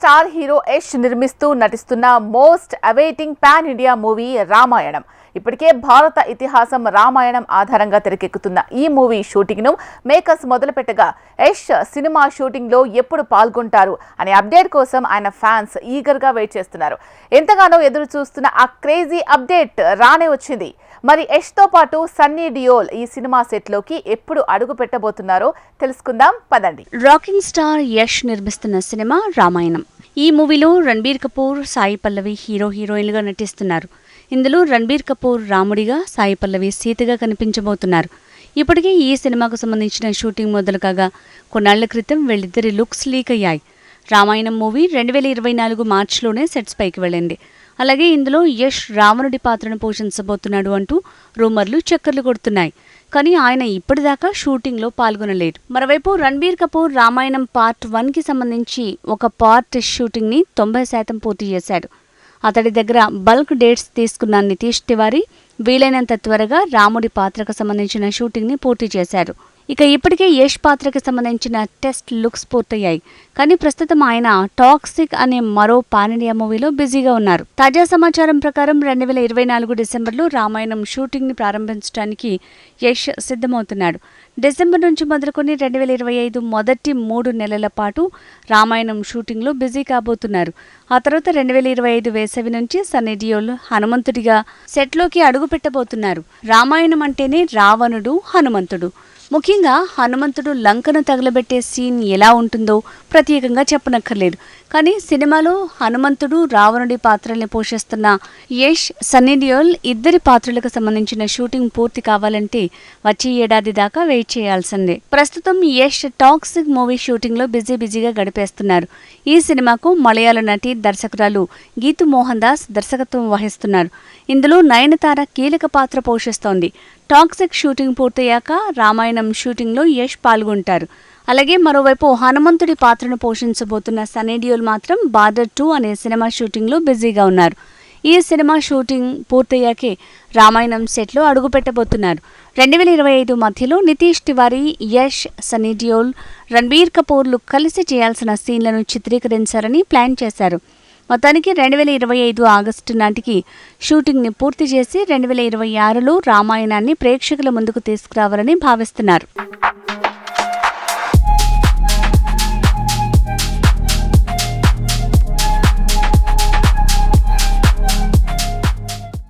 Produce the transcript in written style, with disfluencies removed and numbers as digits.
Star hero Yash నిర్మిస్తూ నటిస్తున్న most awaiting pan India movie Ramayanam. ఇప్పటికే భారత ఇతిహాసం రామాయణం ఆధారంగా తెరకెక్కుతున్న ఈ మూవీ షూటింగ్ ను మేకర్స్ మొదలుపెట్టగా యష్ సినిమా షూటింగ్ లో ఎప్పుడు పాల్గొంటారు అనే అప్డేట్ కోసం ఆయన ఫ్యాన్స్ ఈగర్ గా వెయిట్ చేస్తున్నారు. ఎంతగానో ఎదురు చూస్తున్న ఆ క్రేజీ అప్డేట్ రానే వచ్చింది. మరి యష్ తో పాటు సన్నీ డియోల్ ఈ సినిమా సెట్ లోకి ఎప్పుడు అడుగు పెట్టబోతున్నారో తెలుసుకుందాం పదండి. రాకింగ్ స్టార్ యష్ నిర్మిస్తున్న సినిమా రామాయణం. ఈ మూవీలో రణబీర్ కపూర్, సాయి పల్లవి హీరోయిన్లుగా నటిస్తున్నారు. ఇందులో రణబీర్ కపూర్ రాముడిగా, సాయి పల్లవి సీతగా కనిపించబోతున్నారు. ఇప్పటికే ఈ సినిమాకు సంబంధించిన షూటింగ్ మొదలు కాగా కొన్నాళ్ల క్రితం వీళ్ళిద్దరి లుక్స్ లీక్ అయ్యాయి. రామాయణం మూవీ 2024 మార్చిలోనే సెట్స్ పైకి వెళ్ళింది. అలాగే ఇందులో యష్ రావణుడి పాత్రను పోషించబోతున్నాడు అంటూ రూమర్లు చక్కర్లు కొడుతున్నాయి. కానీ ఆయన ఇప్పటిదాకా షూటింగ్లో పాల్గొనలేడు. మరోవైపు రణబీర్ కపూర్ రామాయణం పార్ట్ 1కి సంబంధించి ఒక పార్ట్ షూటింగ్ని 90% పూర్తి చేశాడు. అతడి దగ్గర బల్క్ డేట్స్ తీసుకున్న నితీష్ తివారీ వీలైనంత త్వరగా రాముడి పాత్రకు సంబంధించిన షూటింగ్ని పూర్తి చేశారు. ఇక ఇప్పటికే యష్ పాత్రకి సంబంధించిన టెస్ట్ లుక్స్ పూర్తయ్యాయి. కానీ ప్రస్తుతం ఆయన టాక్సిక్ అనే మరో పాన్ ఇండియా మూవీలో బిజీగా ఉన్నారు. తాజా సమాచారం ప్రకారం 2024 డిసెంబర్లో రామాయణం షూటింగ్ ని ప్రారంభించడానికి యష్ సిద్ధమవుతున్నాడు. డిసెంబర్ నుంచి మొదలుకొని 2025 మొదటి 3 నెలల పాటు రామాయణం షూటింగ్లో బిజీ కాబోతున్నారు. ఆ తర్వాత 2025 వేసవి నుంచి సన్నీ డియోల్ హనుమంతుడిగా సెట్లోకి అడుగు పెట్టబోతున్నారు. రామాయణం అంటేనే రావణుడు, హనుమంతుడు. ముఖ్యంగా హనుమంతుడు లంకను తగలబెట్టే సీన్ ఎలా ఉంటుందో ప్రత్యేకంగా చెప్పనక్కర్లేదు. కానీ సినిమాలో హనుమంతుడు, రావణుడి పాత్రల్ని పోషిస్తున్న యష్, సన్నీ డియోల్ ఇద్దరి పాత్రలకు సంబంధించిన షూటింగ్ పూర్తి కావాలంటే వచ్చే ఏడాది దాకా వెయిట్ చేయాల్సిందే. ప్రస్తుతం యష్ టాక్సిక్ మూవీ షూటింగ్ లో బిజీగా గడిపేస్తున్నారు. ఈ సినిమాకు మలయాళ నటి, దర్శకురాలు గీతు మోహన్ దాస్ దర్శకత్వం వహిస్తున్నారు. ఇందులో నయనతార కీలక పాత్ర పోషిస్తోంది. టాక్సిక్ షూటింగ్ పూర్తయ్యాక రామాయణం షూటింగ్లో యష్ పాల్గొంటారు. అలాగే మరోవైపు హనుమంతుడి పాత్రను పోషించబోతున్న సన్నీ డియోల్ మాత్రం బార్డర్ 2 అనే సినిమా షూటింగ్లో బిజీగా ఉన్నారు. ఈ సినిమా షూటింగ్ పూర్తయ్యాకే రామాయణం సెట్లో అడుగుపెట్టబోతున్నారు. 2025 మధ్యలో నితీష్ తివారీ, యష్, సన్నీ డియోల్, రణబీర్ కపూర్లు కలిసి చేయాల్సిన సీన్లను చిత్రీకరించారని ప్లాన్ చేశారు. మొత్తానికి 2025 ఆగస్టు నాటికి షూటింగ్ని పూర్తి చేసి 2026లో రామాయణాన్ని ప్రేక్షకుల ముందుకు తీసుకురావాలని భావిస్తున్నారు.